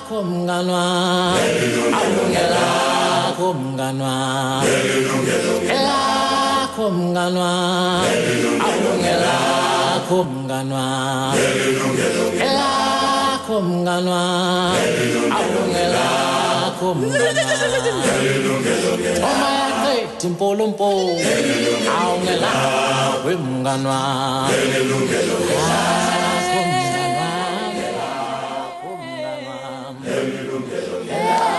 Lakho mnganwa awulungelo lakho mnganwa Lakho mnganwa awulungelo lakho mnganwa Lakho mnganwa awulungelo lakho mnganwa Oma yakhe timpolompo awulungelo lakho mnganwa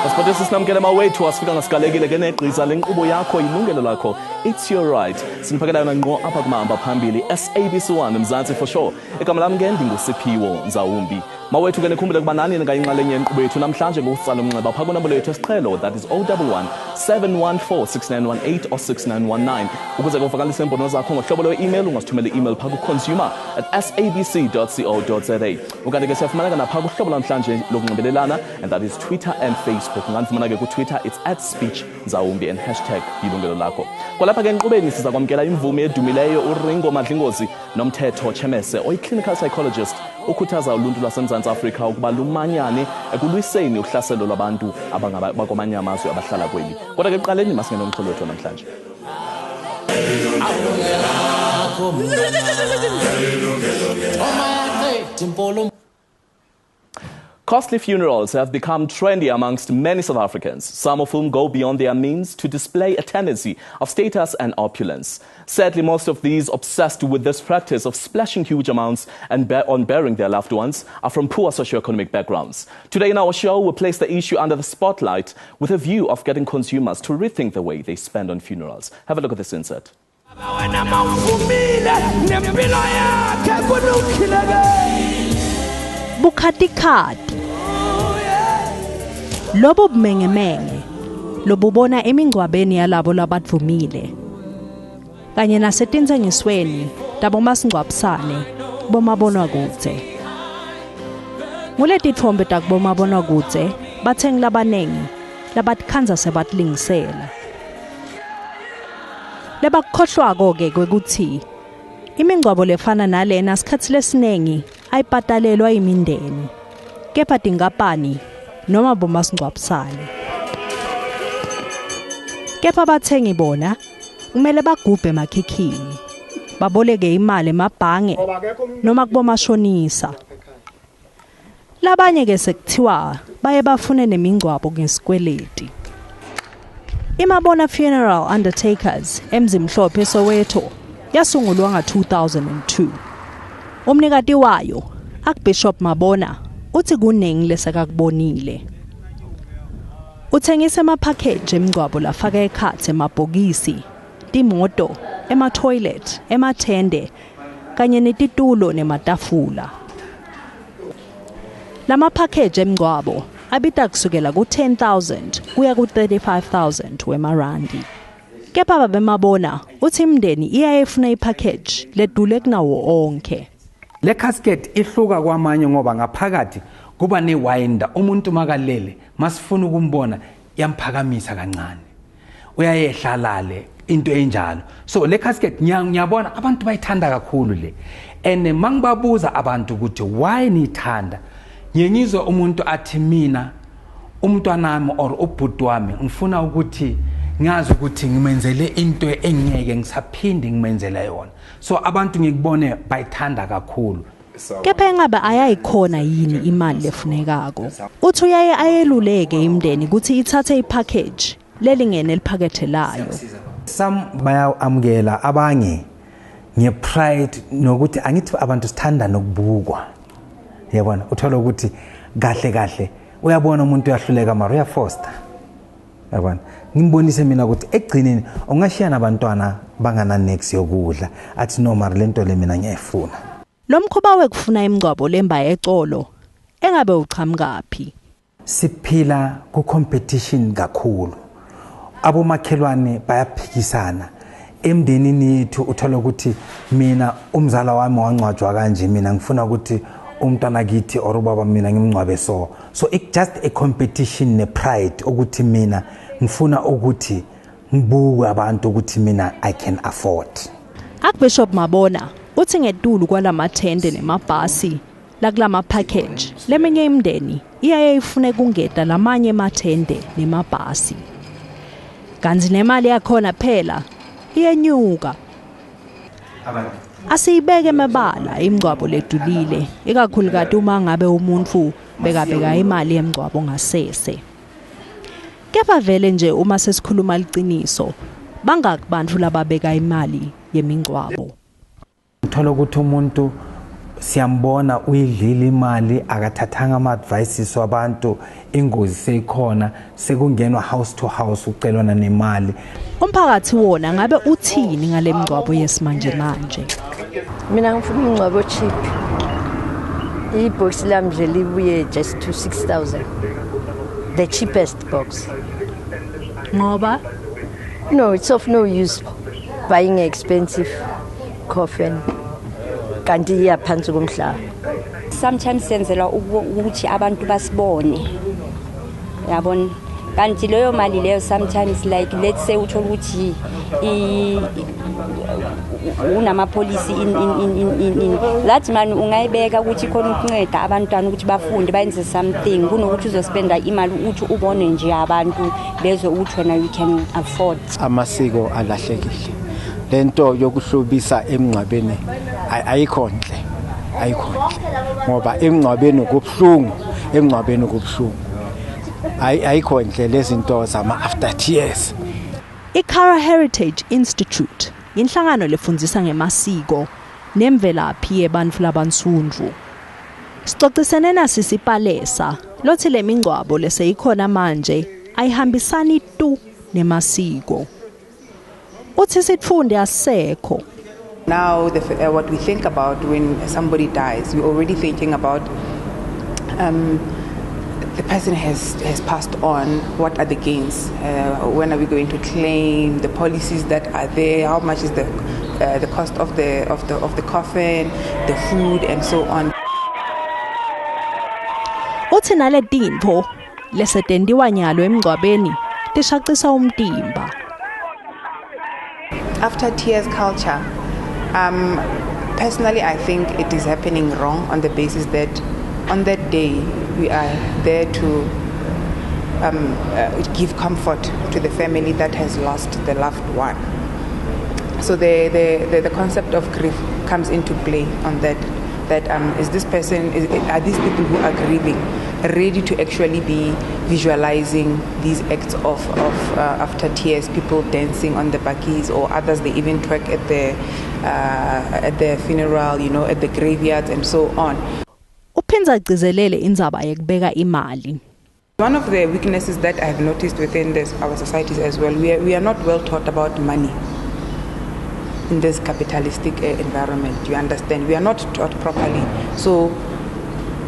Asiphathe sinamkele mawethu asifika ngasigalekile ke neqhiza lenkqubo yakho Yilungelo Lakho. It's your right. Siniphakela yona ngqo apha kumahamba phambili SABC 1 Mzansi for sure. Igama lami ke ndinguSiphiwo Nzawumbi. Mawethu ke nikhumbule kuba nani ngayinxalenye yenkqubo yethu namhlanje ngokusala umnxeba pha kunambolo yethu esiqhelo that is 011 714 6918 or 6919 ukuze kuvakalise imbono zakho ngohlobo lwe-email ungasithumela i-email pha ku-consumer@sabc.co.za. Ukanti ke siyafumaneka napha kuhlobo namhlanje lokunxibelelana and that is Twitter and Facebook. Ungandifumana ke ku-Twitter it's @speechnzawumbi and #Yilungelo Lakho. Kwalapha ke enkqubeni siza kwamkela imvume edumileyo uRingo Madlingozi nomthetho Chemese oyi-clinical psychologist ukhuthaza uluntu lwaseMzantsi Afrika ukuba lumanyane ekulwiseni uhlaselo lwabantu bakwamanye amazwe abahlala kweli. Kodwa ke eqaleni masingene nomxholo wethu namhlanje. Costly funerals have become trendy amongst many South Africans, some of whom go beyond their means to display a tendency of status and opulence. Sadly, most of these obsessed with this practice of splashing huge amounts and on burying their loved ones are from poor socio-economic backgrounds. Today in our show, we'll place the issue under the spotlight with a view of getting consumers to rethink the way they spend on funerals. Have a look at this insert. Bukhati-khati lobo bumengemenge lobubona emingcwabeni yalabo labadvumile kanye nasetintsengisweni tabomasingcwabisane bomabonakudze. Nguletitfombe takubomabonakudze bathengi labanengi labatikhanza sebatilungisela. Lebakukhohlwako-ke kwekuthi imingcwabo lefana nalena sikhatsi lesinengi ayipatalelwa imindeni kepha tinkampani noma bomasingcwabisane. Kepha bathengi bona kumele bagubhe emakhikhini baboleke imali emabhange noma kubomashonisa. Labanye ke sekuthiwa baye bafune nemingcwabo ngesikweleti. Imabona Funeral Undertakers emzimhlophe eSoweto yasungulwa nga-2002. Umnikati wayo Archbishop Mabona uthi kuningi lesekakubonile. Uthengisa ama-package emingcwabo lafaka ekhatsi emabhokisi, timoto, ema-toilet, emathende kanye netitulo nematafula. Lama-package emingcwabo abita kusukela ku-10,000 kuya ku-35,000 wemarandi. Kepha babemabona uthi imndeni iyayefuna ipackage ledule kunawo onke. Le casket ihluka kwamanye ngoba ngaphakathi kuba newinder umuntu makalele masifuna ukumbona yamphakamisa kancane. Uyayehlalale into enjalo. So le casket ngiyabona abantu bayithanda kakhulu le. And mangibabuza abantu ukuthi why nithanda? Ngiyengizwe umuntu athi mina umntwanami or ubhuti wami ngifuna ukuthi ngazi ukuthi ngimenzele into engeke ngisaphinde ngimenzela yona. So abantu ngikubone bayithanda kakhulu. Kepha engabe ayayikhona yini imali lefunekako. Uthi uyaye ayeluleke imndeni ukuthi ithathe ipackage lelingene liphakethelayo. Some bayamukela abanye ngepride nokuthi angithi abantu sithanda nokubukwa. Yabona uthola ukuthi kahle uyabona umuntu uyahluleka mara uyafoster. Yabona ngimbonise mina ukuthi egcineni ungashiya nabantwana bangana next yokudla athi no mara lento le mina ngiyayifuna. Lo mkhuba wekufuna imingcwabo lemba ecolo engabe uqhamukaphi. Siphila ku competition kakhulu. Abomakhelwane bayaphikisana. Emndenini yethu uthola ukuthi mina umzala wami wangcwatshwa kanje mina ngifuna ukuthi umntwana kithi or ubaba mina ngimncwabe so it's just a competition ne pride ukuthi mina ngifuna ukuthi ngibukwe abantu ukuthi mina I can afford. Archbishop Mabona uthi ngedulu kwalamathende nemabhasi la kulama package leminye imndeni iyaye ifune kungeda lamanye emathende nemabhasi kanti nemali yakhona phela iyenyuka asiyibeke emabala imingcwabo ledulile ikakhulukazi uma ngabe umuntu bekabeka imali yemingcwabo ngasese kepha vele nje uma sesikhuluma liqiniso bangakubantu lababeka imali yemingcwabo uthola ukuthi umuntu siyambona uyidlile imali akathathanga ama-advices wabantu ingozi seyikhona sekungenwa house to house ucelwana nemali umphakathi wona ngabe uthini ngale mingcwabo yesimanje manje mina ngifuna umngcwabo cheap ibox lami nje libuye just to 6,000 the cheapest box ngoba no it's of no use buying an expensive coffin kanti iyaphansi komhlaba sometimes senzela ukuthi abantu basibone yabona kanti leyo mali leyo sometimes like let's say uthola ukuthi unama policy in that man ungayibeka ukuthi khona ukunceda abantwana ukuthi bafunde bayenze something kunokuthi uzospenda imali uthi ubone nje abantu lezo uthi wena you can afford amasiko alahlekile lento yokuhlobisa emngcwabeni ayikho nhle ngoba emngcwabeni kubuhlungu ayikho nhle lezi zinto zama after tears iKara Heritage Institute inhlangano lefundzisa ngemasiko nemvelaphi yebantu labansundvu sixoxisene nasisipalesa lothi lemingcwabo leseyikhona manje ayihambisani tu nemasiko uthi sitfunde asekho. Now what we think about when somebody dies, we're already thinking about the person has passed on. What are the gains? When are we going to claim the policies that are there? How much is the cost of the coffin, the food, and so on? Uthi nale tintfo lesetendiwa nyalo emngcwabeni tishaqisa umtimba. After tears culture, personally I think it is happening wrong on the basis that on that day we are there to give comfort to the family that has lost the loved one. So the concept of grief comes into play on that. Is this person, are these people who are grieving ready to actually be visualizing these acts of after tears, people dancing on the bakkies, or others they even twerk at the funeral, at the graveyards and so on. Uphinza agcizelele indzaba yekubeka imali. One of the weaknesses that I have noticed within our societies as well, we are not well taught about money in this capitalistic environment. You understand? We are not taught properly. So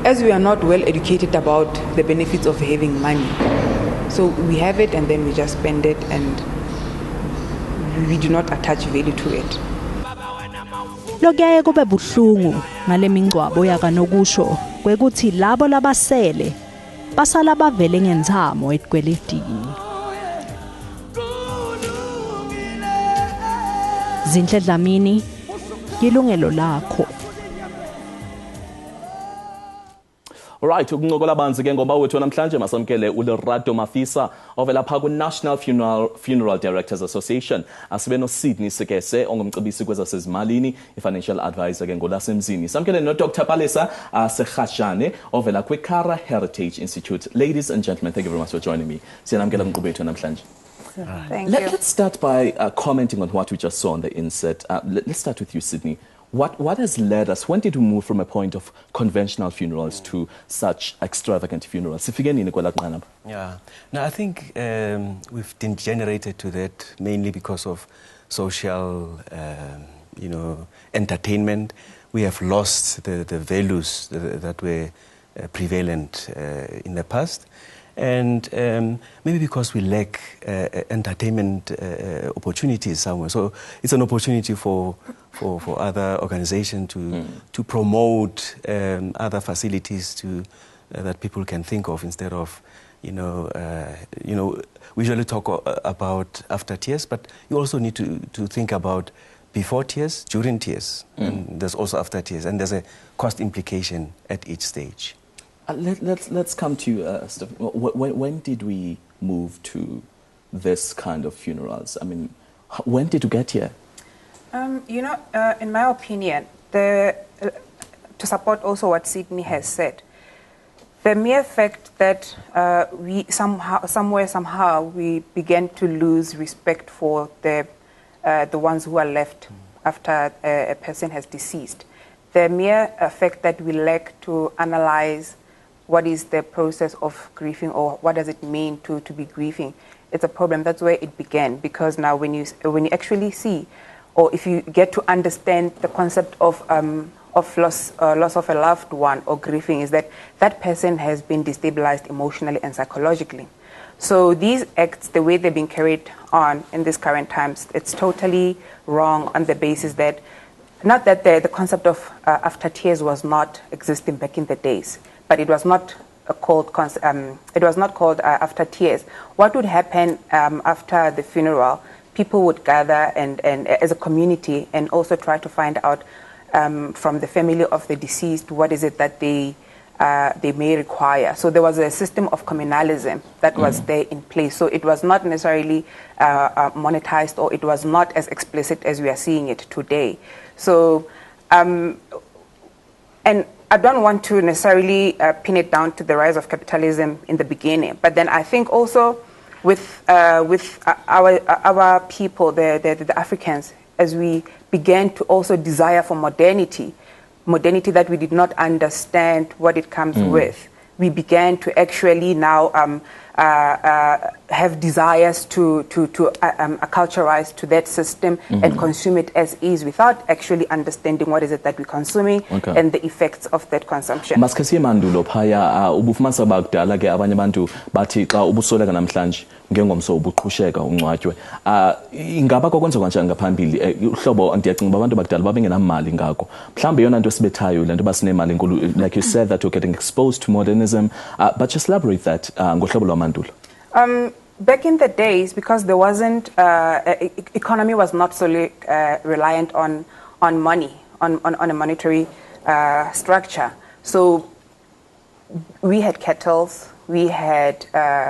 as we are not well educated about the benefits of having money, so we have it and then we just spend it and we do not attach value to it. Lokuyaye kube buhlungu ngale mingcwabo yakanokusho kwekuthi labo labasele basala bavele ngenzamo etikweletini. Zinhle Dlamini, Yilungelo Lakho. Alright, ukuncokola banzi ke ngoba wethu namhlanje masamkele uLerato Mafisa ovela pha ku National Funeral Directors Association. Asibe no Sydney Sekese ongumcebisi kwezasezimalini, i-financial advisor ke ngolasemzini. Samkele no Dr. Palesa Sekhashane ovela kwi Kara Heritage Institute. Ladies and gentlemen, thank you very much for joining me. Siyanamkela umqhubi wethu namhlanje. Thank you. Let's start by commenting on what we just saw on the inset. Let's start with you, Sydney. What has led us? When did we move from a point of conventional funerals to such extravagant funerals? Yeah, no, I think we've degenerated to that mainly because of social, entertainment. We have lost the values that were prevalent in the past. And maybe because we lack entertainment opportunities somewhere. So it's an opportunity for other organizations to promote other facilities that people can think of instead of, we usually talk about after tears, but you also need to think about before tears, during tears, and there's also after tears, and there's a cost implication at each stage. Let's come to you, Steph. When did we move to this kind of funerals? I mean, when did you get here? In my opinion, to support also what Sydney has said, the mere fact that we somehow we began to lose respect for the ones who are left after a person has deceased, the mere fact that we lack to analyze what is the process of grieving or what does it mean to be grieving, it's a problem. That's where it began, because now when you actually see, or if you get to understand the concept of loss of a loved one or grieving, is that that person has been destabilized emotionally and psychologically. So these acts, the way they're being carried on in these current times, it's totally wrong on the basis that, not that the concept of after tears was not existing back in the days, but it was not called after tears. What would happen after the funeral? People would gather and as a community and also try to find out from the family of the deceased what is it that they may require. So there was a system of communalism that was there in place. So it was not necessarily monetized, or it was not as explicit as we are seeing it today. So, and I don't want to necessarily pin it down to the rise of capitalism in the beginning, but then I think also with our people, the Africans, as we began to also desire for modernity that we did not understand what it comes with, we began to actually now have desires to acculturize to that system and consume it as is, without actually understanding what is it that we're consuming and the effects of that consumption. Maskasiye mandulo phaya ubufumanisa bakudala ke abanye abantu bathi xa ubusoleka namhlanje ngengomso ubuqhusheka ungcwatywe. Ingaba kokwenza kanjani ngaphambili uhlobo ndiyacinga uba abantu bakudala babengenamali ngako. Mhlawumbe yona nto sibethayo le nto basinemali enkulu, like you said that you're getting exposed to modernism, but just elaborate that ngohlobo lwamandulo. Back in the days, because there wasn't, economy was not solely reliant on money, on a monetary structure. So we had cattle, we had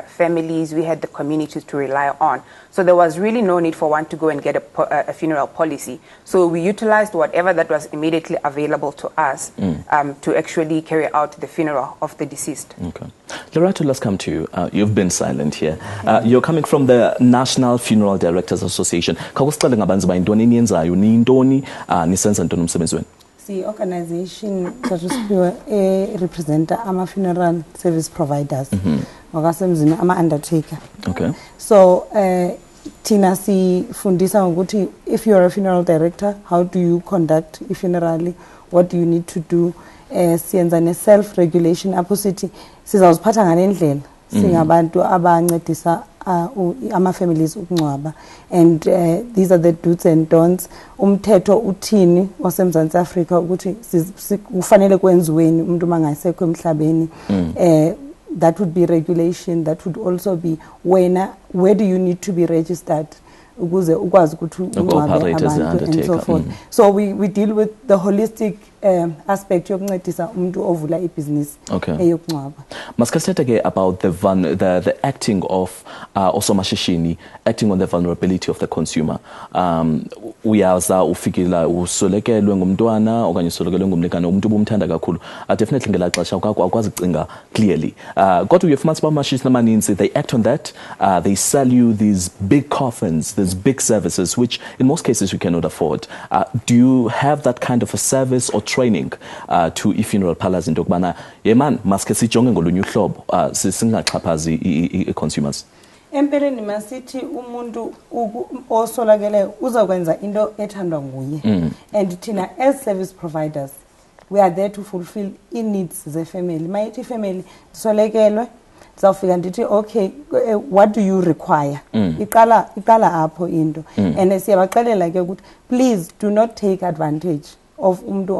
families, we had the communities to rely on. So there was really no need for one to go and get a funeral policy. So we utilized whatever that was immediately available to us to actually carry out the funeral of the deceased. Okay. Lerato, let's come to you. You've been silent here. You're coming from the National Funeral Directors Association. Kakusicela ngabanzi ba intoni eniyenzayo, niyintoni, nisenza ntoni umsebenzi wenu? The organization represents funeral service providers, undertaker. Okay. So, Tina fundisa ngokuthi, if you're a funeral director, how do you conduct a funeral? What do you need to do? Siyenza self-regulation apho sithi sizawuziphatha ngalendlela singabantu abancedisa ama-families ukungcwaba, and these are the do's and don'ts. Umthetho uthini waseMzantsi Afrika ukuthi kufanele kwenziweni umuntu mangayisekho emhlabeni. That would be regulation. That would also be where do you need to be registered ukuze ukwazi ukuthi ungcwabe abantu and so forth. So we deal with the holistic aspect yokuncedisa umuntu ovula ibhizinisi eyokungcwaba. Maskasithethe ke about the acting of osomashishini, acting on the vulnerability of the consumer. Uyaza ufikela usolekelwe ngumntwana okanye usolekelwe ngumlingane umuntu obumthanda kakhulu, definitely ngela xesha akwazi ucinga clearly. Kodwa uyafumanisa uba amashishini amaninzi, they act on that, they sell you these big coffins, these big services which in most cases you cannot afford. Do you have that kind of a service or training to i-funeral parlours into yokubana yeman maske sijonge ngolunye uhlobo singaxhaphazi i-consumers? Empeleni masithi umuntu osolakeleyo uzakwenza into ethandwa nguye, and thina as service providers we are there to fulfill needs ze family. Mayithi family solekelwe zawufika ndithi okay, what do you require? Iqala apho into, and siyabaxelela ke ukuthi please do not take advantage of umuntu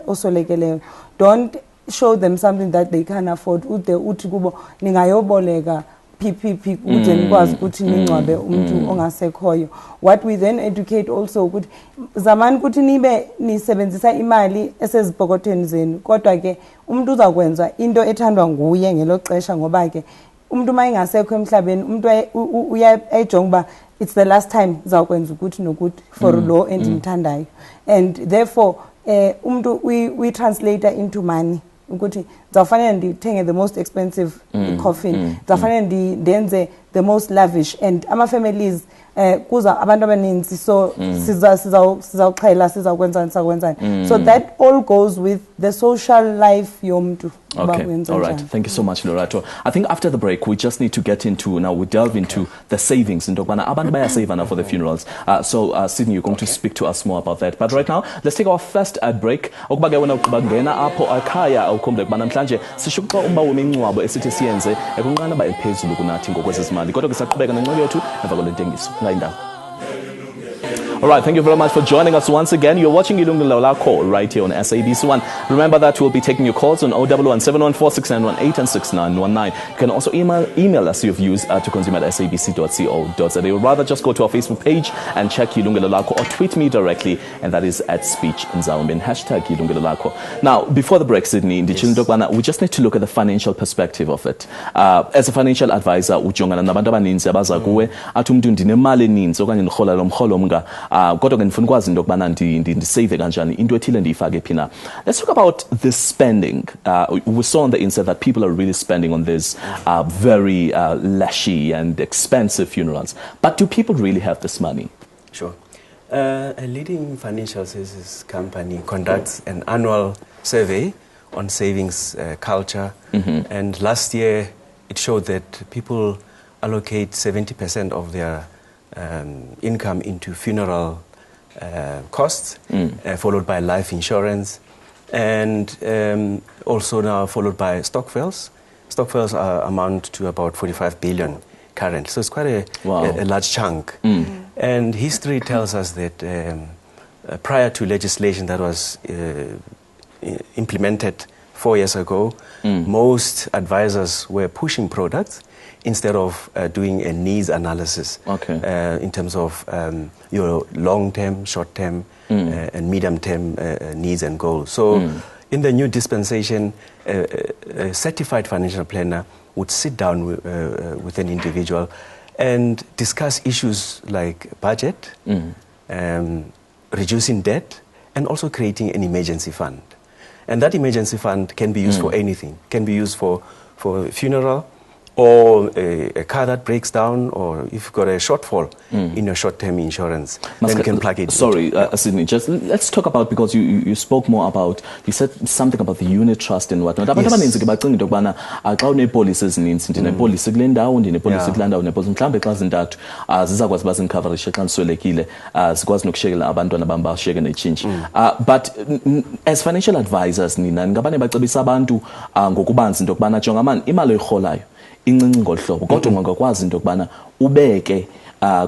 osolekeleyo. Don't show them something that they can't afford. Uthi kubo ningayoboleka PPP ukuze nikwazi ukuthi ningcwabe umuntu ongasekhoyo. What we then educate also ukuthi zamani ukuthi nibe nisebenzisa imali esezibhokotweni zenu kodwa ke umuntu uzakwenza into ethandwa nguye ngelo xesha ngoba ke umuntu mayingasekho emhlabeni umuntu uyayijonga it's the last time zawukwenza ukuthi nokuthi for lo endimthandayo, and therefore umuntu we translate into money ukuthi zafanele ndithenge the most expensive coffin, zafanele ndenze the most lavish, and ama families kuza abantu abaninzi so sizawuxhela sizawukwenzani sakwenzani, so that all goes with the social life yomntu. Okay, all right. Thank you so much, Lorato. I think after the break, we just need to get into, now we delve into the savings. Abantu baya save for the funerals. So, Sydney, you're going to speak to us more about that. But right now, let's take our first break. All right, thank you very much for joining us once again. You're watching Yilungelo Lakho right here on SABC 1. Remember that we'll be taking your calls on 011 714 6918 and 6919. You can also email us your views to consume@sabc.co.za. Or rather, just go to our Facebook page and check Yilungelo Lakho, or tweet me directly, and that is @speechnzawumbi, #Yilungelo Lakho. Now, before the break, Sydney, we just need to look at the financial perspective of it. As a financial advisor, ujongana nabantu abaninzi abaza kuwe athi umuntu ndinemali eninzi okanye ndihola lo mrholo mga kodwa ke ndifuna ukwazi into yokubana ndisave kanjani into ethile ndiyifake phi na. Let's talk about this spending. We saw on the inside that people are really spending on this very lashy and expensive funerals. But do people really have this money? Sure. A leading financial services company conducts an annual survey on savings culture, and last year it showed that people allocate 70% of their income into funeral costs, followed by life insurance, and also now followed by stokvels. Stokvels amount to about 45 billion current, so it's quite a large chunk. And history tells us that prior to legislation that was implemented 4 years ago, most advisors were pushing products instead of doing a needs analysis in terms of your long-term, short-term, and medium-term needs and goals. So in the new dispensation, a certified financial planner would sit down with an individual and discuss issues like budget, reducing debt, and also creating an emergency fund. And that emergency fund can be used for anything. Can be used for a funeral, or a car that breaks down, or if you've got a shortfall in your short-term insurance, then you can plug it. Sorry, Sydney, just let's talk about, because you spoke more about, you said something about the unit trust and whatnot. Abantu abaninzi ke bacinga into yokubana xa une-policy ezininzi, ndine-policy kule ndawo, ndine-policy kule ndawo, ndine-policy mhlawumbe xa zintathu zizakwazi uba zincoverishe xa ndiswelekile, zikwazi nokushiyekela abantwana bam bashiyeke netshintshi. But as financial advisors nina ngabane bacebisa abantu ngokubanzi into yokubana jonga mani imali oyirholayo incinci ngolhlobo kodwa ungakwazi into yokubana ubeke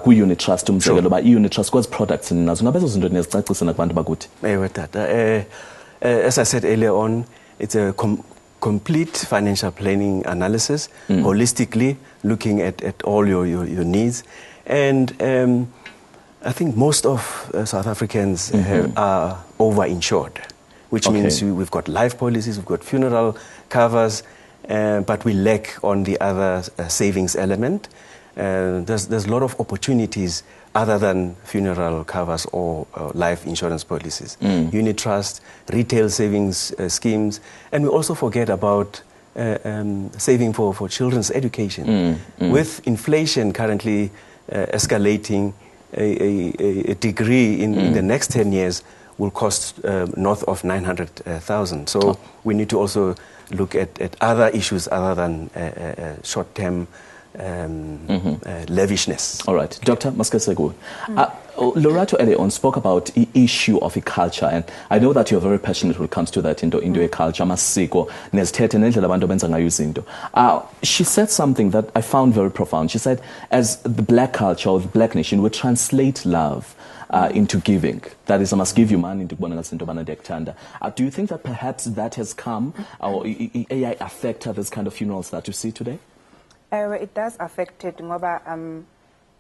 kwi-unit trust umzekelo uba i-unit trust kwezi products ninazo ngabezo zinto niyazicacisa nakubantu bakuthi. Ewe tata, as I said earlier on, it's a complete financial planning analysis, holistically looking at all your needs. And I think most of South Africans are over-insured, which means we've got life policies, we've got funeral covers, but we lack on the other savings element. There's a lot of opportunities other than funeral covers or life insurance policies. Unit trust, retail savings schemes, and we also forget about saving for children's education. With inflation currently escalating, a degree in the next 10 years will cost north of 900,000. So we need to also look at other issues other than short-term lavishness. All right, Dr. Maskasegu. Lorato earlier on spoke about the issue of a culture, and I know that you're very passionate when it comes to that into a culture, masiko, nezithethe nendlela abantu benza ngayo izinto. She said something that I found very profound. She said, as the black culture or the black nation would translate love into giving. That is, I must give you money into do you think that perhaps that has come, or AI affected this kind of funerals that you see today? It does affect it. Ngoba,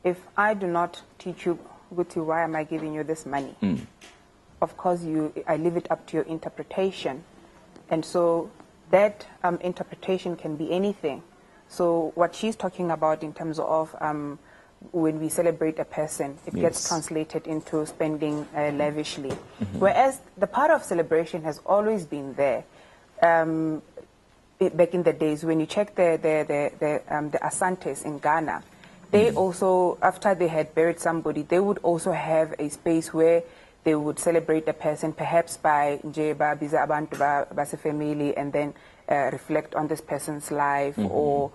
if I do not teach you, Guti, why am I giving you this money? Of course, I leave it up to your interpretation. And so that interpretation can be anything. So what she's talking about in terms of when we celebrate a person, it gets translated into spending lavishly. Whereas the part of celebration has always been there. Back in the days, when you check the Asantes in Ghana, they also, after they had buried somebody, they would also have a space where they would celebrate the person, perhaps by Njeba, Biza Abantu, Base family, and then reflect on this person's life, or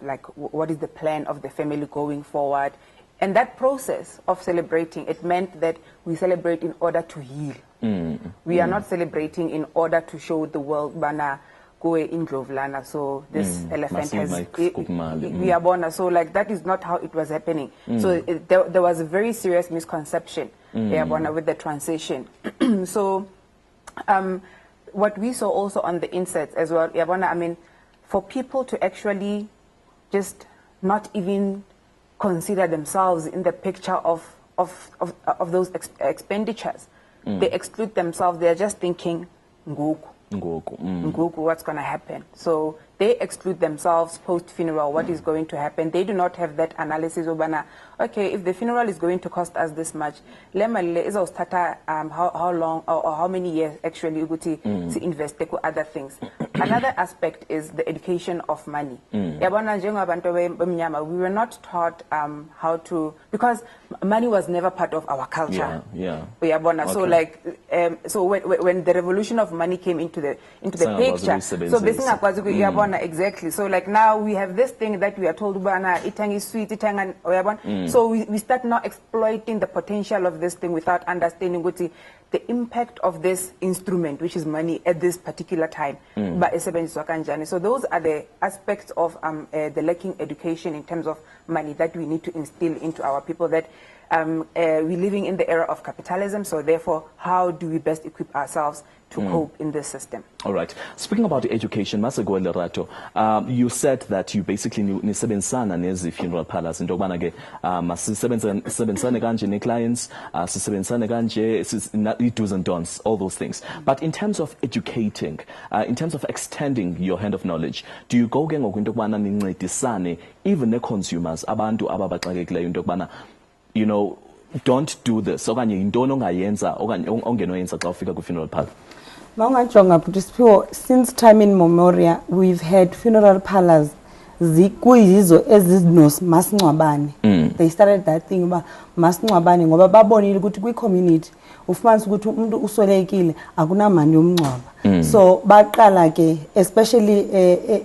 like what is the plan of the family going forward. And that process of celebrating, it meant that we celebrate in order to heal. We are not celebrating in order to show the world, Bana, go in Jovlana, so this elephant has, we are born. So like that is not how it was happening. So there was a very serious misconception with the transition. So what we saw also on the inserts as well, I mean, for people to actually just not even consider themselves in the picture of those expenditures. They exclude themselves. They're just thinking, Nguku, what's going to happen? So they exclude themselves post-funeral, what is going to happen. They do not have that analysis of, okay, if the funeral is going to cost us this much, how long or how many years actually to invest in other things. Another aspect is the education of money. We were not taught how to, because money was never part of our culture. So like, so when the revolution of money came into the picture, so basically, exactly. So like now we have this thing that we are told, itang is sweet, so we start now exploiting the potential of this thing without understanding the impact of this instrument, which is money, at this particular time. So those are the aspects of the lacking education in terms of money that we need to instill into our people, that we're living in the era of capitalism, so therefore how do we best equip ourselves to cope in this system? All right. Speaking about education, Masegwele Rato, you said that you basically nisebenzisana nezi funeral parlors into yokubana ke masisebenzisane kanje ne-clients, sisebenzisane kanje do's and don'ts, all those things. But in terms of educating, in terms of extending your hand of knowledge, do you go ke ngoku into yokubana nincedisane even ne-consumers, abantu ababaxakekileyo into yokubana, you know, don't do this, okanye yintoni ongayenza okanye ongenoyenza xa ufika ku-funeral parlor? Since time in memoria, we've had funeral parlors. They started that thing about masingcwabane ngoba babonile ukuthi kwi-community ufumanisa ukuthi umuntu uswelekile akunamali yomngcwaba. So baqala ke, especially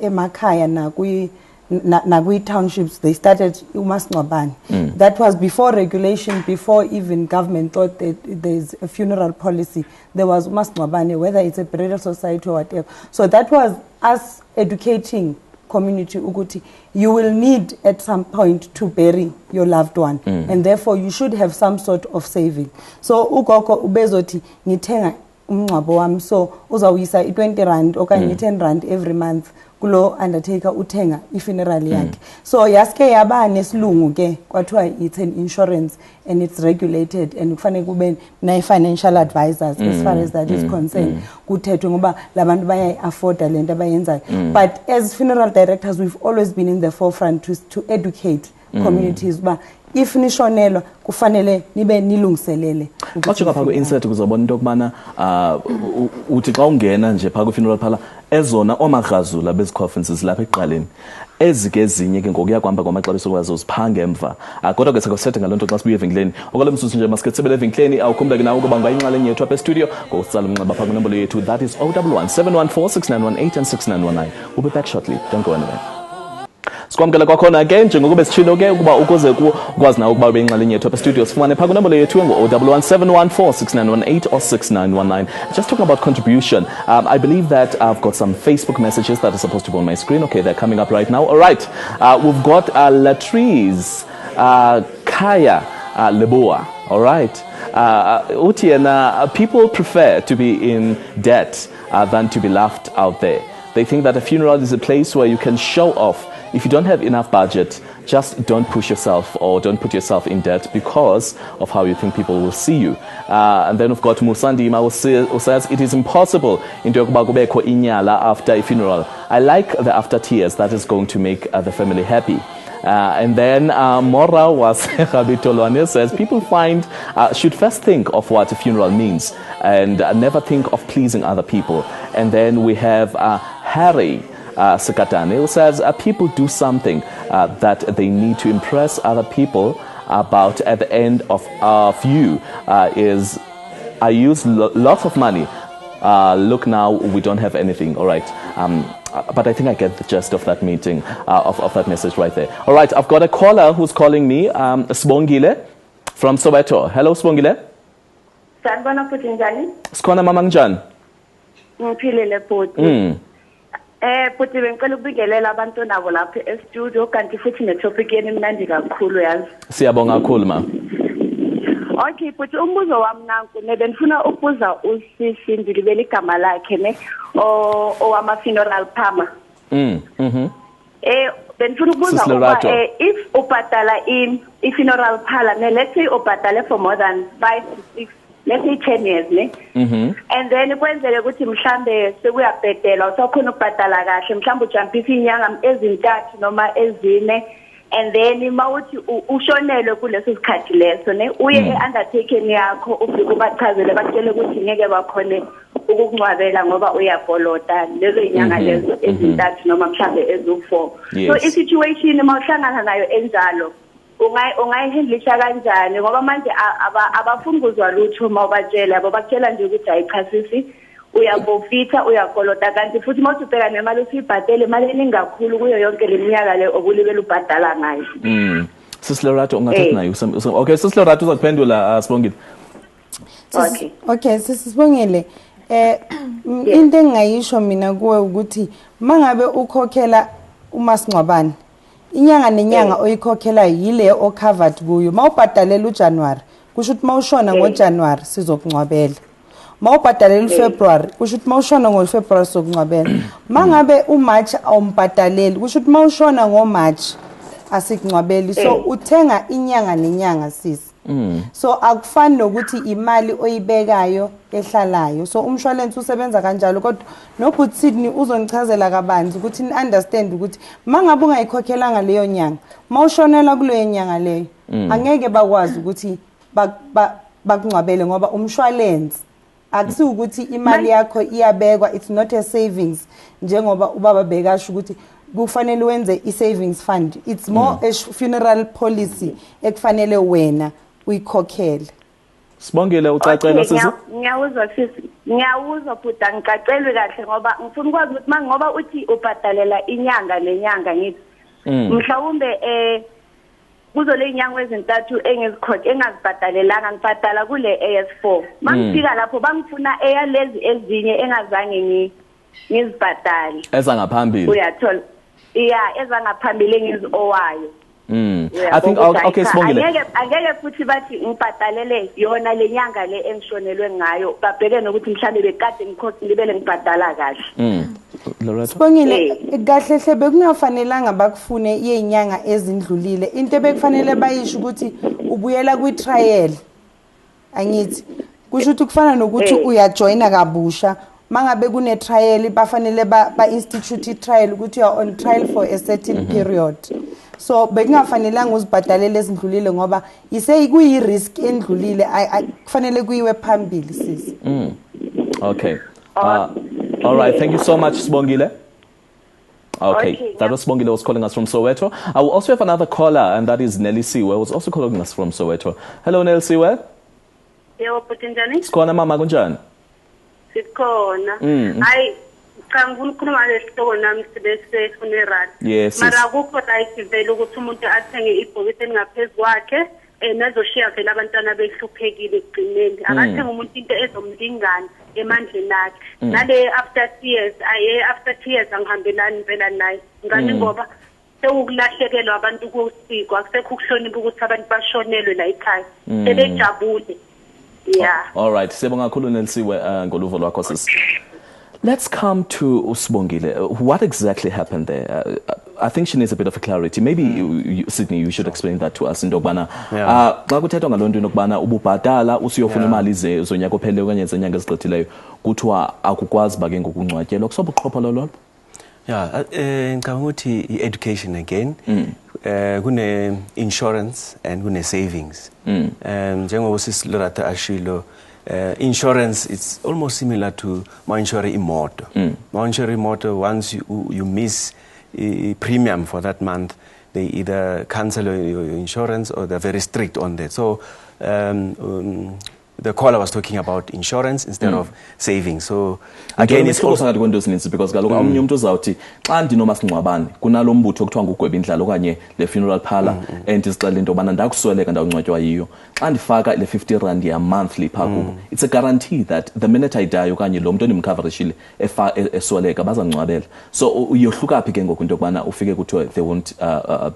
emakhaya nakwi townships, they started umasingcwabane. That was before regulation, before even government thought that there's a funeral policy. There was umasingcwabane, whether it's a burial society or whatever. So that was us educating community ukuthi you will need at some point to bury your loved one, and therefore you should have some sort of saving. So ugogo ubezoti ngithenga umngcwabo wami, so uzawuyisa i20 rand okanye 10 rand every month kulo undertaker uthenga ifuneral yakhe. So yaske yaba nesilungu ke kwathiwa it's an insurance and it's regulated, and kufanele kube na financial advisors as far as that is concerned, kuthethwe ngoba labantu baya afford lento abayenzayo. But as funeral directors, we've always been in the forefront to educate communities ba if nishonelwa kufanele nibe nilungiselele. Manje ngapha ku-insert kuzobona into yokubana uthi xa ungena nje phaa kwi-funeral parlor, ezona omagrazula bezicoffins zilapha ekuqaleni, ezike ezinye ke ngokuya kwamba kwamaxabiso kwazo ziphange emva. Kodwa ke sekusethe ngaloo nto xa sibuye evenkileni. Okwalo mzuzu nje masiketsebele evenkileni, awukhumbuleke nawe ukuba ungayinxalenye yethu apha estudio ngokutsala umnxeba phaa kwinombolo yethu, that is 011 714 6918 and 6919. We'll be back shortly. Don't go anywhere. Sikwamkela kwakhona ke njengokuba sitshilo ke ukuba ukuze ukwazi nawe ukuba ube yinxalenye yethu apha studio, sifumane phaa kwinombolo yethu ngo-011 714 6918 or 6919. Just talking about contribution, I believe that I've got some Facebook messages that are supposed to be on my screen. Okay, they're coming up right now. All right, we've got Latrice Kaya Leboa. All right, Utiana, people prefer to be in debt than to be laughed out there. They think that a funeral is a place where you can show off. If you don't have enough budget, just don't push yourself or don't put yourself in debt because of how you think people will see you. And then we've got Musandima who says it is impossible into yokuba kubekho inyala after a funeral. I like the after tears. That is going to make the family happy. And then Mora was Rabitolwane says people should first think of what a funeral means and never think of pleasing other people. And then we have Harry Sekatane who says people do something that they need to impress other people about at the end of you is I use lots of money. Look now, we don't have anything. All right. But I think I get the gist of that meeting, of that message right there. All right, I've got a caller who's calling me, Sibongile from Soweto. Hello, Sibongile. Sanibona futhi njani? Sikhona mama njani? Ngiphilile futhi. Futhi bengicela ukubingelela abantu nabo lapha e-studio kanti futhi ne-topic yeni mnandi kakhulu yazi. Siyabonga kakhulu ma. Okay, futhi umbuzo wami nanku nebengifuna ukubuza usisi Ndilibele igama lakhe ne owama funeral pama. Bengifuna ukubuza ukuba if ubhadala i-funeral parlor let's say ubhadale for more than 5 to 6, let's say 10 years ne. And then kwenzele ukuthi mhlambe sekuyabhedela usakhona ukubhadala kahle mhlambe ujampisa inyanga ezintathu noma ezine. And then mawuthi ushonelwe kuleso sikhathi leso ne uye e-undertaking yakho ufike ubachazele batshele ukuthi ngeke bakhone ukungcwabela ngoba uyabholota lezo inyanga lezo ezintathu noma mhlambe ezu4. So i-situation mawuhlangana nayo enjalo ungayihandlisha kanjani ngoba manje abafuni ukuzwa lutho mawubatshela bakutshela nje ukuthi ayichasisi uyabofitha uyakholota kanti futhi mawusubheka nemali usibhadele imali eningakhulu kuyo yonke leminyaka le obulibele ubhadala ngayo. Sisilorato ungathatha nayo. Okay, Sisilorato uzakuphendula Sibongile. Okay, Sibongile. Into engayisho mina kuwe ukuthi mangabe ukhokhela umasingcwabane inyanga nenyanga oyikhokhela yile o-covered kuyo mawubhadalela uJanuary kusho ukuthi mawushona ngoJanuary sizokungcwabela. Mawubhadalela uFebruary kusho ukuthi mawushona ngoFebruary sizokungcwabela. Mangabe uMarch awumbhadaleli kusho ukuthi mawushona ngoMarch asikungcwabeli. So uthenga inyanga nenyanga sisi. So akufani nokuthi imali oyibekayo ehlalayo. So umshwalense usebenza kanjalo kodwa nokuthi Sydney uzongichazela kabanzi ukuthi ni understand ukuthi mangabe ungayikhokhelanga leyo nyanga mawushonela kuleyo nyanga leyo angeke bakwazi ukuthi bakungcwabele ngoba umshwalense akusi ukuthi imali yakho iyabekwa, it's not a savings njengoba ubaba bekasho ukuthi kufanele wenze i-savings fund. It's more a funeral policy ekufanele wena uyikhokhele. Sibongile ucacela sisi. Ngiyawuzwa sisi. Ngiyawuzwa futhi angicacelwe kahle ngoba ngifuna ukwazi ukuthi mangoba uthi ubhadalela inyanga nenyanga ngithi mhlawumbe kuzole inyanga ezintathu engazibhadalelanga ngibhadala kule AS4 mangifika lapho bangifuna eyalezi ezinye engazange ngizibhadale ezangaphambili. Uyathola ezangaphambili ngizowayo. I think okay Sibongile. Angeke futhi bathi ngibhadalele yona lenyanga le engishonelwe ngayo babheke nokuthi mhlambe bekade ngibele ngibhadala kahle. Sibongile kahle hle bekungafanelanga bakufune iyenyanga ezindlulile. Into ebekufanele bayisho ukuthi ubuyela kwi-trial. Angithi kusho ukuthi kufana nokuthi uyajoina kabusha. Mangabe kune trial bafanele ba institute trial ukuthi you are on trial for a certain period. So bekungafanelanga uzibhadalele ezindlulile ngoba kuyi risk endlulile kufanele kuyiwe phambili sisi. Okay. All right, thank you so much Sibongile. Okay, that was Sibongile was calling us from Soweto. I will also have another caller and that is Nelly Siwe who's also calling us from Soweto. Hello Nelly Siwe. Yebo futhi njani? Sikhona mama kunjani? Sikhona. Hayi cha ngifuna ukukhuluma lesihloko nami sibese funeral. Yes. Mara akukho right vele ukuthi umuntu athenge ibhokisi elingaphezulu kwakhe nazoshiya vele abantwana behluphekile ekugcineni. Akathenga umuntu into ezomlingana emandleni akhe. Nale after years angihambelani impela naye. Ngani ngoba sewukulahlekelwa abantu kusiko akusekho ukuhlonipha ukuthi abantu bashonelwe la ekhaya. Sebejabule. Yeah. All right. Sibonga kakhulu Nelsiwe ngoluvo lwakho sisi. Let's come to Usibongile. What exactly happened there? I think she needs a bit of a clarity. Maybe Sydney, you should explain that to us. Into okubana xa kuthethwa ngaloo nto okubana ububhatala usiyofuna imali zonyaka opheleyo okanye zenyanga ezigqithileyo kuthiwa akukwazi uba ke ngokungcwatyelwa kusoba uqhopholo lolo. Yeah, ngicabanga ukuthi i-education again. Kune-insurance and kune-savings. Njengoba usisi Lorata ashilo, insurance, it's almost similar to ma-insure imoto. Ma-insure imoto, once you miss a premium for that month, they either cancel your insurance or they're very strict on that. So the caller was talking about insurance instead of savings. So again, it's also because omunye umuntu uzawuthi xa ndinomasingcwabane kunalo mbutho okuthiwa ngugweba indlala okanye le funeral parlor endizixelela into yobana ndakusweleka ndawungcwatywa yiyo xa ndifaka le 50 rand ya monthly phaa kubo, it's a guarantee that the minute I die okanye lo mntu endimcoverishile esweleka bazangcwabela. So uyohluka phi ke ngoku into yokubana ufike kuthiwe they won't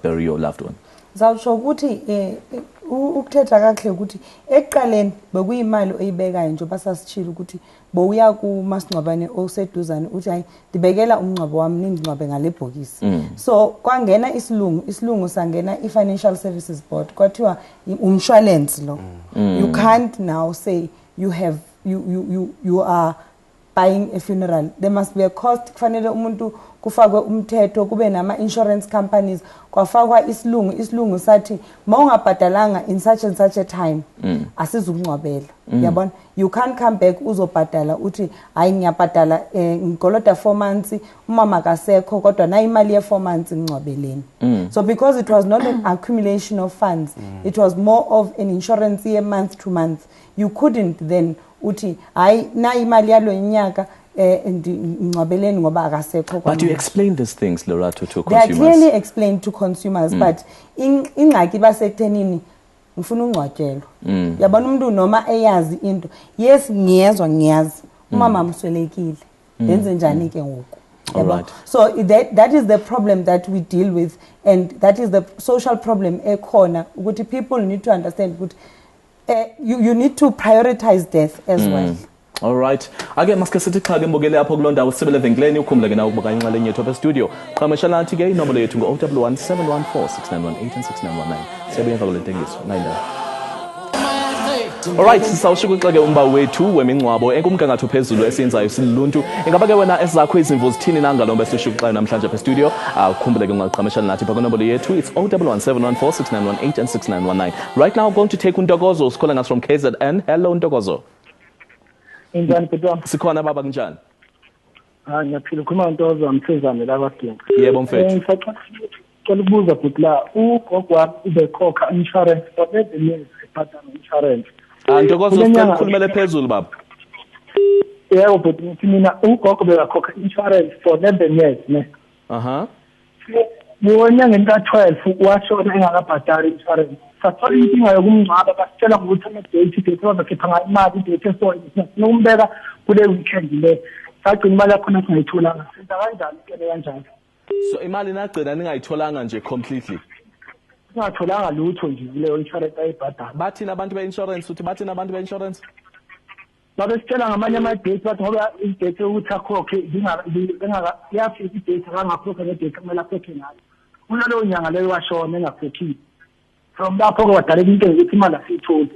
bury your loved one? Zawutsho ukuthi ukuthetha kahle ukuthi ekuqaleni bekuyimali oyibekayo nje basasitshila ukuthi bowuya kumasingcwabane oseduzane uthi hayi ndibekela umngcwabo wami ningcwabe ngale bhokisi. So kwangena isilungu sangena i-Financial Services Board kwathiwa umshwalense lo. You can't now say you are buying a funeral. There must be a cost. Kufanele umuntu kufakwe umthetho kube nama insurance companies kwafakwa isilungu sathi mawungabhadalanga in such and such a time asizukungcwabela. Yabona, you can't come back uzobhadala uthi hayi ngiyabhadala ngikoloda 4 months umama kasekho kodwa na imali ye 4 months ngcwabeleni. So because it was not an accumulation of funds, it was more of an insurance year month to month, you couldn't then uthi hayi na imali yalo nyaka But you explain these things, Lorato, to consumers. They are clearly explained to consumers, but ingxaki basekuthenini ngifuna ungcwatyelwa. Yabona umuntu noma eyazi into, yes ngiyazi umama mswelekile yenze njani ke ngoku. So that is the problem that we deal with, and that is the social problem ekhona ukuthi people need to understand ukuthi you need to prioritize death as well. All right. Ake maske sithi xa ke mbukele apho kuloo ndawo sibele evenkileni ukhumbuleke nawe ukuba kayinxalenye yethu apha studio. Qhamasha nathi ke inombolo yethu ngo-011 714 6918 and 6919. Siyabuya emva kule ntengiso. Nayindawo. All right, sisawushukuxa ke umba wethu wemingcwabo enkumgangatho phezulu esiyenzayo siluntu. Ingaba ke wena ezakho izimvo zithini nangalo mbe sishukuxa namhlanje apha studio. Ukhumbuleke ungaqhamasha nathi pha kwinombolo yethu. It's 011 714 6918 and 6919. Right now I'm going to take Untokozo who's calling us from KZN. Hello Untokozo. Injani Peter? Sikhona baba kunjani? Ngiyaphila ukhuluma Ntokozo amsizane la kwaDinga. Yebo mfethu. Ngicela ukubuza futhi la ugogo wami ubekhokha insurance for 11 years ebhatala insurance. Ntokozo sikhulumele phezulu baba. Yebo but mina ugogo bekakhokha insurance for 11 years ne. Ngonyanga nka-12 washona engakabhadali insurance. Sathola inkinga yokumngcwaba basitshela ngokuthi ama-date bazokhipha ngayo imali i-date nokumbeka kule weekend le. Sagcina imali yakhona singayitholanga. Senza kanjani into kanjalo? So imali nagcina ningayitholanga nje completely? Singatholanga lutho nje kuleyo insurance ayibhadala. Bathina abantu be-insurance uthi bathina abantu be-insurance? Babesitshela ngamanye ama-date bathi ngoba i-date yokuthi akhokhe yafika i-date akangakhokha nge-date kumele akhokhe ngayo. Kulaleyo nyanga leyo washona engakhokhile. From lapho kwadaleka into ukuthi imali asiyitholi.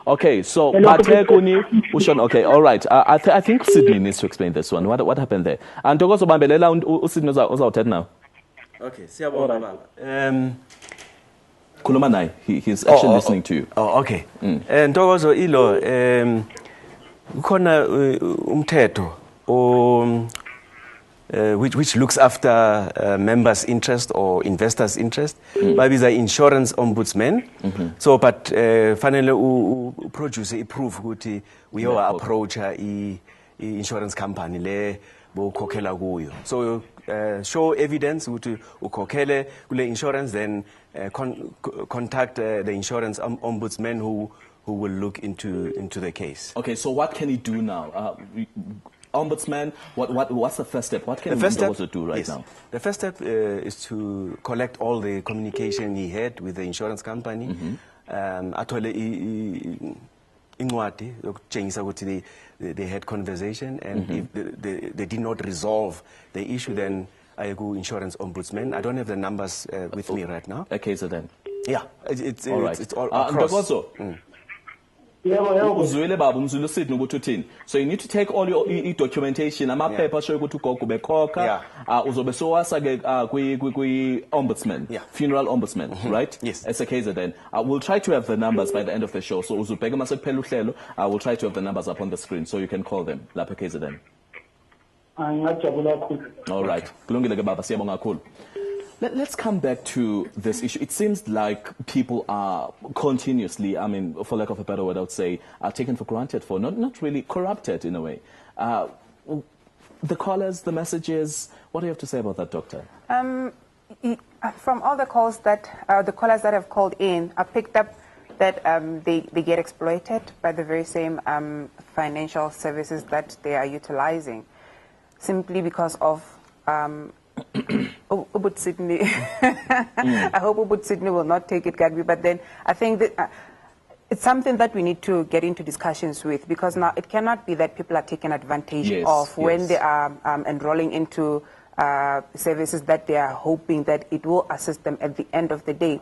Okay, so okay, all right. I think Sydney needs to explain this one. What happened there? And Ntokozo bambelela uSydney uzawuthetha now. Okay, siyabona baba. Khuluma naye. He's actually listening to you. Oh, okay. Ntokozo ilo ukhona umthetho which looks after members' interest or investors' interest. Babiza insurance ombudsman. So, but finally, produce a proof ukuthi we are approach insurance company le bo kokela kuyo. So show evidence ukuthi ukhokhele kule insurance, then contact the insurance ombudsman who will look into the case. Okay, so what can he do now? Ombudsman, what's the first step? What can Ntokozo do right now? The first step is to collect all the communication he had with the insurance company. Atole incwadi yokutshengisa ukuthi they had conversation, and if they did not resolve the issue, then I go insurance ombudsman. I don't have the numbers with me right now. Okay, so then. Yeah, it's all right. It's all across. So you need to take all your documentation. Amaphepha show ukuthi ugogo bekhokha uzobe sowasa ke ombudsman, funeral ombudsman, right? Yes. As a case then. We'll try to have the numbers by the end of the show. So uzubheka mase kuphela uhlelo, we'll try to have the numbers up on the screen so you can call them. Lapha case then. All right. Kulungile ke baba, siyabonga kakhulu. Let's come back to this issue. It seems like people are continuously, I mean, for lack of a better word, I would say, are taken for granted for, not really corrupted in a way. The callers, the messages, what do you have to say about that, Doctor? From all the calls that, the callers that have called in, I picked up that they get exploited by the very same financial services that they are utilizing, simply because of Ubud Sydney. I hope Ubud Sydney will not take it, Gadbi, but then I think that it's something that we need to get into discussions with, because now it cannot be that people are taken advantage of when they are enrolling into services that they are hoping that it will assist them at the end of the day,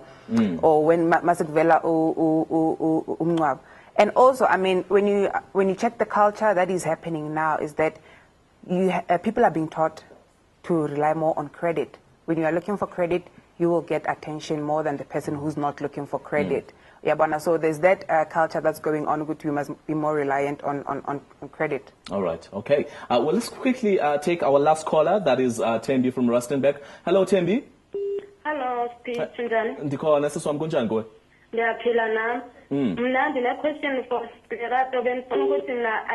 or when Masekvela Umwab. And also, I mean, when you check the culture that is happening now, is that people are being taught to rely more on credit. When you are looking for credit, you will get attention more than the person who's not looking for credit. So there's that culture that's going on, which we must be more reliant on credit. All right, okay. Well, let's quickly take our last caller. That is Tembi from Rustenburg. Hello, Tembi. Hello, Steve. Ndikhona siswami kunjani kuwe? Ndiyaphila nam. Mna ndine question for Spirato benifuna ukuthi mna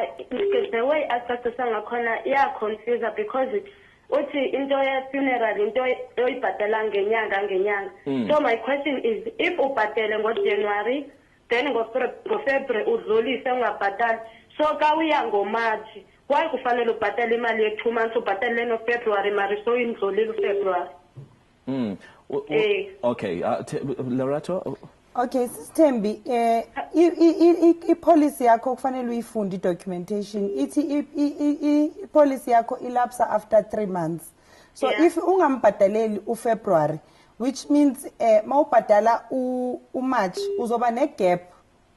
the way acacisa ngakhona iya-confuse because uthi into ye-funeral into oyibhatala ngenyanga. So my question is, if ubhatele ngoJanuary then ngoFebruary udlulise ungabhatali, so ka uya ngoMarch why kufanele ubhatale imali ye-2 months ubhatele noFebruary mari so indlulile uFebruary? Okay, Lorato. Okay, Sistembi, i-policy yakho kufanele uyifunde i-documentation. I-policy yakho ilapsa after 3 months. So if ungambhadaleli uFebruary, which means mawubhadala uMarch uzoba ne-gap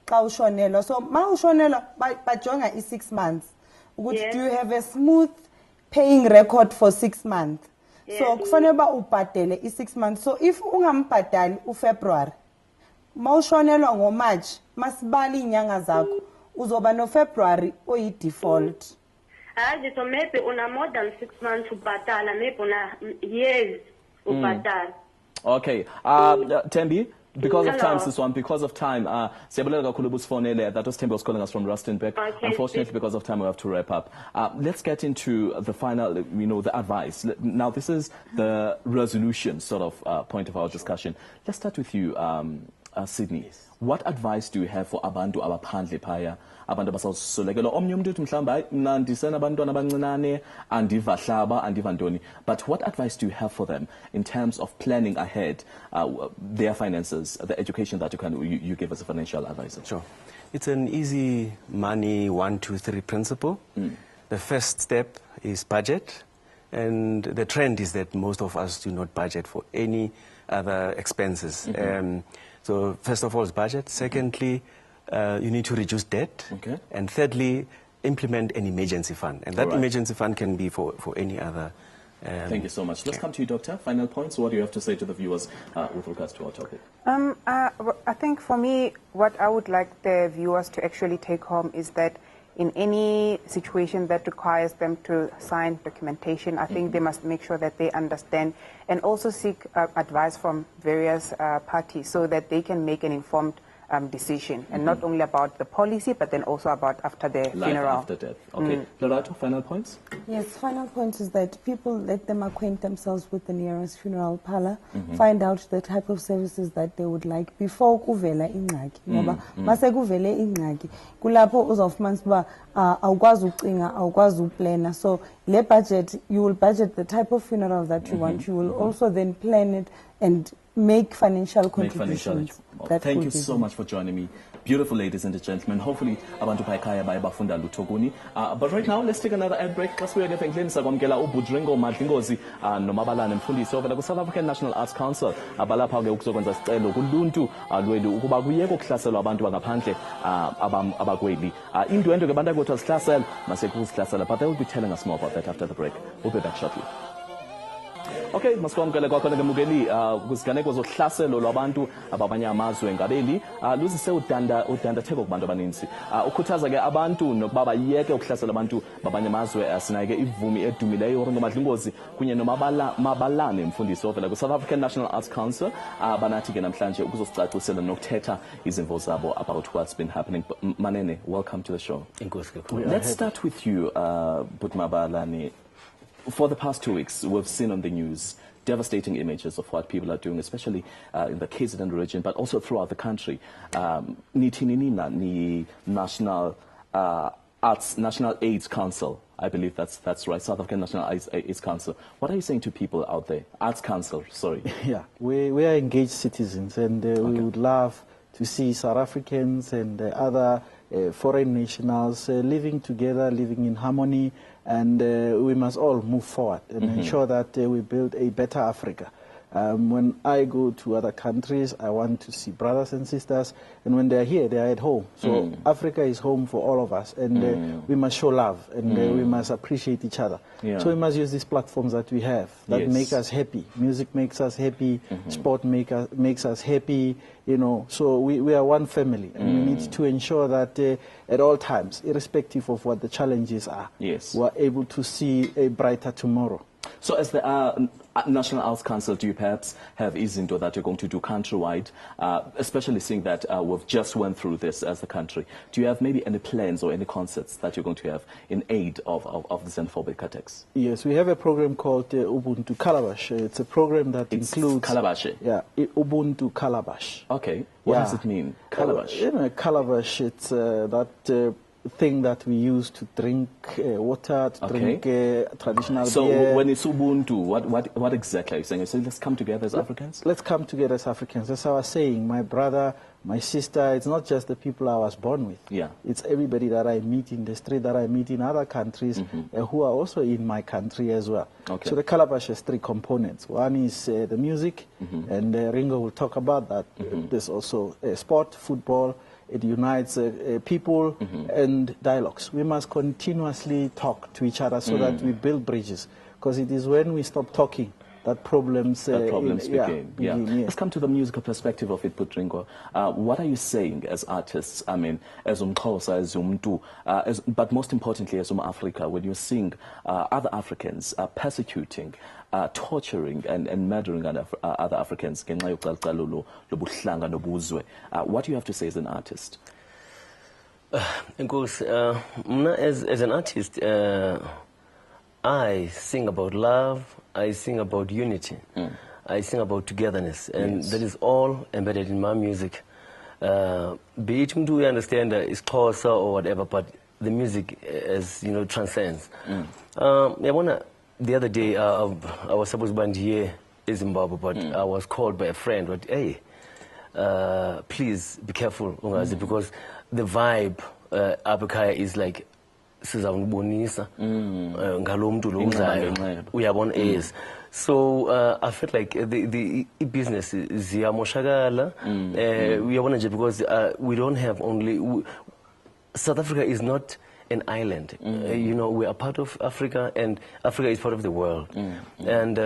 xa ushonelwa. So ma ushonelwa bajonga i-6 months. Ukuthi do you have a smooth paying record for 6 months? So kufanele ba ubhadele i-6 months. So if ungambhadali uFebruary, mawushonelwa ngoMarch masibali inyanga zakho uzoba noFebruary oyi-default. So maybe una more than 6 months ubhatala, maybe una years ubhatala. Okay, Tembi, because of time, Siswan, because of time, that was Tembi was calling us from Rustenburg. Unfortunately, because of time, we have to wrap up. Let's get into the final, the advice. Now, this is the resolution sort of point of our discussion. Let's start with you, Sydney. What advice do you have for abantu abaphandle phaya, abantu abasawusolekela omnye umuntu uthi mhlamba mina ndisena abantwana abancinane andiva hlaba andiva ntoni, but what advice do you have for them in terms of planning ahead their finances, the education that you give as a financial advisor? Sure, it's an easy money 1, 2, 3 principle. The first step is budget, and the trend is that most of us do not budget for any other expenses. So first of all is budget. Secondly, you need to reduce debt. And thirdly, implement an emergency fund. And that emergency fund can be for any other. Thank you so much. Let's come to you, Doctor. Final points. What do you have to say to the viewers with regards to our topic? I think for me, what I would like the viewers to actually take home is that in any situation that requires them to sign documentation, I think they must make sure that they understand and also seek advice from various parties so that they can make an informed decision, and not only about the policy, but then also about after the funeral. After death. Okay. Lorato, final points? Yes, final point is that people let them acquaint themselves with the nearest funeral parlor, find out the type of services that they would like before kuvela ingxaki. Ngoba mase kuvele ingxaki kulapho uzofumana uba awukwazi ucinga, awukwazi uplana. So le budget, you will budget the type of funeral that you want. You will also then plan it and make financial contributions. Thank you so much for joining me. Beautiful ladies and gentlemen. Hopefully, abantu paikaya baye bafunda lutho kuni. But right now, let's take another ad break. Xa sibuye ke endlini sakwamkela uBudringo Madlingozi noMabalane Mfundisi ovela ku South African National Arts Council. Abalapha ke ukuzokwenza isicelo kuluntu lweli ukuba kuyeke ukuhlaselwa abantu bangaphandle abakweli. Indwendwe ke bantu akuthiwa sihlasela, masekuzihlasela, but they will be telling us more about that after the break. We'll be back shortly. Okay, masikwamkele kwakhona ke mukeli kuziganeko zohlaselo lwabantu abamanye amazwe ngabeli luzise udandatheko kubantu abaninzi ukhuthaza ke abantu nokuba bayeke ukuhlasela abantu babanye amazwe sinaye ke ivumi edumileyo uRingo Madlingozi kunye noMabalane Mfundisi ovela ku South African National Arts Council banathi ke namhlanje ukuzosicacisela nokuthetha izimvo zabo about what's been happening. Manene, welcome to the show. Let's start with you, Mabalane. For the past 2 weeks, we've seen on the news devastating images of what people are doing, especially in the KZN region, but also throughout the country. Ni National National AIDS Council, I believe that's right, South African National AIDS Council. What are you saying to people out there? Arts Council, sorry. Yeah, we are engaged citizens, and we would love to see South Africans and other foreign nationals living together, living in harmony, and we must all move forward and ensure that we build a better Africa. When I go to other countries, I want to see brothers and sisters, and when they're here, they're at home. So Africa is home for all of us, and we must show love, and we must appreciate each other. Yeah. So we must use these platforms that we have that make us happy. Music makes us happy, sport makes us happy, you know. So we are one family, and we need to ensure that at all times, irrespective of what the challenges are, we are able to see a brighter tomorrow. So as the National Arts Council, do you perhaps have izinto that you're going to do countrywide, especially seeing that we've just went through this as a country? Do you have maybe any plans or any concerts that you're going to have in aid of the xenophobic attacks? Yes, we have a program called Ubuntu Calabash. It's a program that includes... Calabash? Yeah, Ubuntu Calabash. Okay, what does it mean, Calabash? Calabash, it's that... thing that we use to drink water, to drink traditional beer. So when it's Ubuntu, what exactly are you saying? So let's come together as Africans? Let's come together as Africans. As I was saying, my brother, my sister, it's not just the people I was born with. Yeah. It's everybody that I meet in the street, that I meet in other countries, who are also in my country as well. Okay. So the Calabash has 3 components. One is the music, and Ringo will talk about that. There's also sport, football. It unites people and dialogues. We must continuously talk to each other so that we build bridges, because it is when we stop talking that problems begin. Yeah. Let's come to the musical perspective of it, Budringo. What are you saying as artists? I mean, as Umxhosa, as Umtu, but most importantly as Africa, when you're seeing other Africans persecuting, torturing and murdering other Africans, what do you have to say as an artist? As an artist, I sing about love, I sing about unity, I sing about togetherness, and that is all embedded in my music. Be it we understand it's Xhosa or whatever, but the music, as you know, transcends. The other day, I was supposed to be here in Zimbabwe, but I was called by a friend. But hey, please be careful, because the vibe Abukaya is like sizawubonisa ngalomntu lo uzayo uyabona is. So I felt like the business ziyamoshakala uyabona nje, because we don't have only South Africa is not an island. You know, we are part of Africa, and Africa is part of the world. And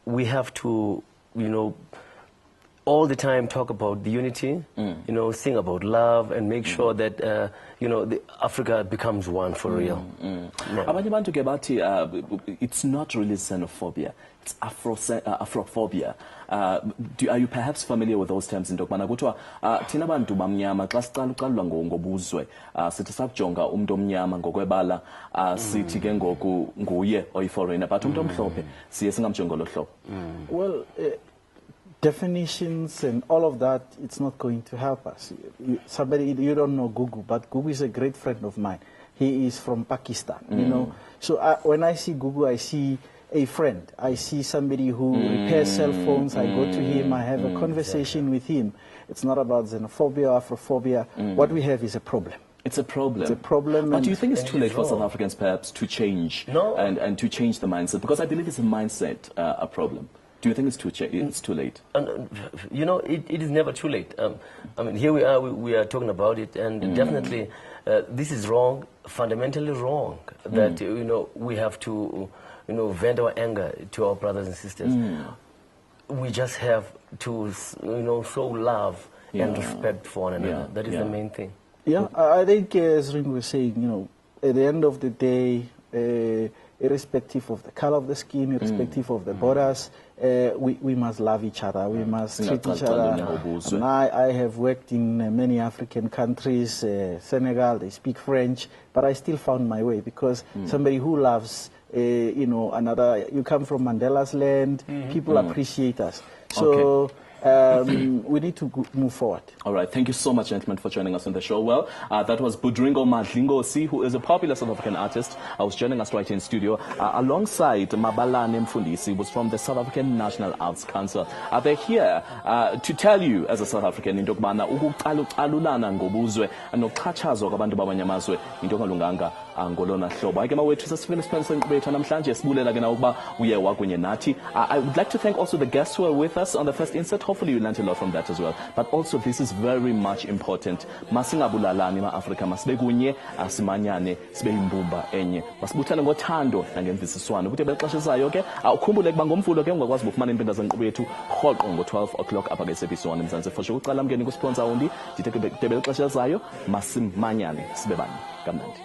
we have to, you know, all the time talk about the unity, you know, sing about love, and make sure that, you know, Africa becomes one for real. It's not really xenophobia, it's Afrophobia. Are you perhaps familiar with those terms in Dokmana? Kuthiwa thina bantu bamnyama xa siqala uqalwa ngobuzwe sithi sakujonga umuntu omnyama ngokwebala sithi ke ngoku nguye oyi-foreigner, but umuntu omhlophe siye singamjongi ngolo hlobo. Well, definitions and all of that, it's not going to help us. You don't know Gugu, but Gugu is a great friend of mine. He is from Pakistan, you know. So when I see Gugu, I see a friend. I see somebody who repairs cell phones. I go to him. I have a conversation with him. It's not about xenophobia, Afrophobia. What we have is a problem. It's a problem. It's a problem. But do you think it's too late for South Africans perhaps to change and to change the mindset? Because I believe it's a mindset a problem. Do you think it's too late? You know, it is never too late. I mean, here we are talking about it, and definitely this is wrong, fundamentally wrong, that, you know, we have to, you know, vent our anger to our brothers and sisters. We just have to, you know, show love and respect for one another. That is the main thing. Yeah, I think, as Ring was saying, you know, at the end of the day, irrespective of the color of the skin, irrespective of the borders, we must love each other. We must treat each other. And I have worked in many African countries, Senegal, they speak French, but I still found my way because somebody who loves, you know, another, you come from Mandela's land, people appreciate us. So we need to move forward. All right. Thank you so much, gentlemen, for joining us on the show. Well, that was Budringo Madlingosi, who is a popular South African artist. I was joining us right in studio alongside Mabalane Mfundisi, who's from the South African National Arts Council. They're here to tell you, as a South African, into kubana ukucalucalulana ngobuzwe nokuxhatshazwa kwabantu babanyamazwe into engalunganga ngolona hlobo. Ayike mawethu sesifike isiphelo senkqubo yethu namhlanje sibulela ke na ukuba uye wakunye nathi. I would like to thank also the guests who are with us on the first insert. Hopefully you learned a lot from that as well. But also this is very much important. Masingabulalani ma-Afrika, masibe kunye, asimanyane, sibe yimbumba enye. Masibuthane ngothando nangemvisiswano. Ukuthi belixesha ezayo ke, ukhumbule kuba ngomvulo ke ungakwazi ukufumana impinda zenkqubo yethu rhoqo ngo-12 o'clock apha ke-SABC 1 eMzantsi. For sure uqala mngeni kusponsor undi, ndithe belixesha ezayo, masimanyane, sibe banye. Kamnandi.